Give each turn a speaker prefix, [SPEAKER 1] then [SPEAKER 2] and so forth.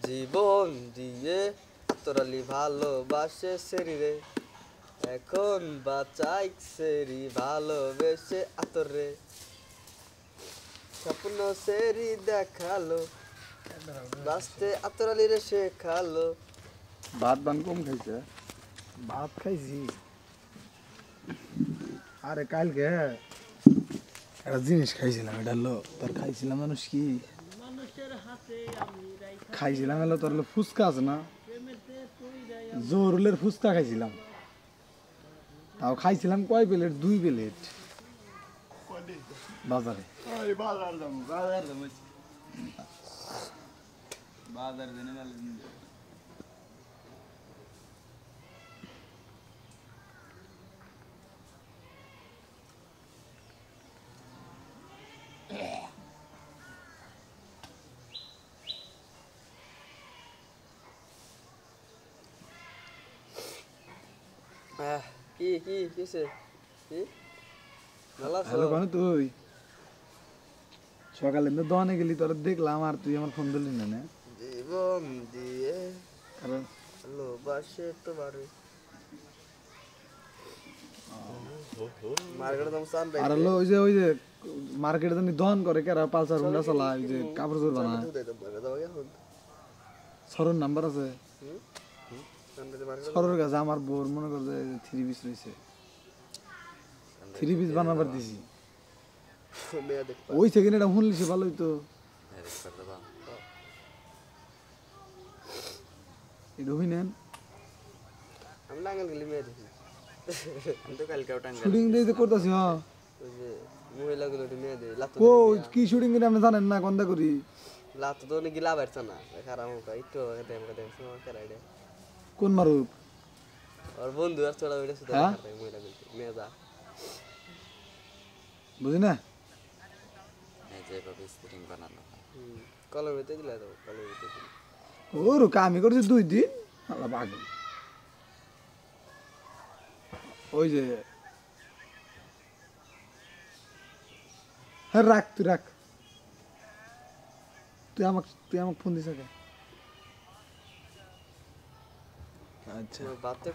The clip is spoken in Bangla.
[SPEAKER 1] জীবন দিয়ে তোরালি ভালোবাসে সেরিরে এখন বাঁচাই সেরি ভালোবেসে আতরে স্বপ্ন সেরি দেখালো বাঁচতে আতরালি রে শেখালো।
[SPEAKER 2] ভাত বান কম খাইছে
[SPEAKER 3] ভাত খাইছি আরে কালকে একটা জিনিস খাইছিলাম এটা হলো তোর খাইছিলাম মানুষ কি খাইছিলাম হলো তোর হলো ফুচকা আছে না জোরুলের ফুচকা খাইছিলাম তাও খাইছিলাম কয় প্লেট 2 প্লেট বাজারে
[SPEAKER 1] কি কি কিসে কি ভালো আছো?
[SPEAKER 3] হ্যালো কোন তুই সকালে তো দোকানে গেলি তোর দেখলাম আর তুই আমার ফোন দিলি না
[SPEAKER 1] জীবন দিয়ে
[SPEAKER 3] কারণ
[SPEAKER 1] ভালোবাসে তোমারে মার্কেটে দাম সান
[SPEAKER 3] আর হলো ওই যে মার্কেটে তুমি দহন করে কেরা পালসার হুন্ডা চালা ওই যে কাপড় চোর বানায় সরর নাম্বার আছে সরর কাছে আমার বোর মনে কর যে 3 পিস রয়েছে 3 পিস বানাবার দিছি ওই থেকে এটা শুনলিছে ভালোই তো এটা হই নেন
[SPEAKER 1] আমি টাঙ্গাল গেলি মেয়ে দেখি আমি তো কালকেও টাঙ্গাল
[SPEAKER 3] শুটিং দিতে করতেছি হ্যাঁ
[SPEAKER 1] ওই যে মহিলাগুলো মেয়ে দেয় লাতো
[SPEAKER 3] ও কি শুটিং করে আপনি জানেন না কোনটা করি
[SPEAKER 1] লাতো তো অনেক গিলা পারছে না খারাপ হোক একটু আমাকে দেখছো কেরাইডে
[SPEAKER 3] কোন মারুক
[SPEAKER 1] আর বন্ধু আর ছোড়া ওইটা শুধু
[SPEAKER 3] হ্যাঁ?
[SPEAKER 1] মহিলাগুলো মেয়ে যা
[SPEAKER 3] বুঝি না
[SPEAKER 4] যেভাবে স্প্রিং বানানো
[SPEAKER 1] কলমেতে দিলে তো কলমেতে দিলে
[SPEAKER 3] ওর কামি করছি 2 দিন আল্লাহ পাগল ওই যে হ্যাঁ রাখ তুই রাখ তুই আমাকে ফোন দিস আগে আচ্ছা
[SPEAKER 1] বাতে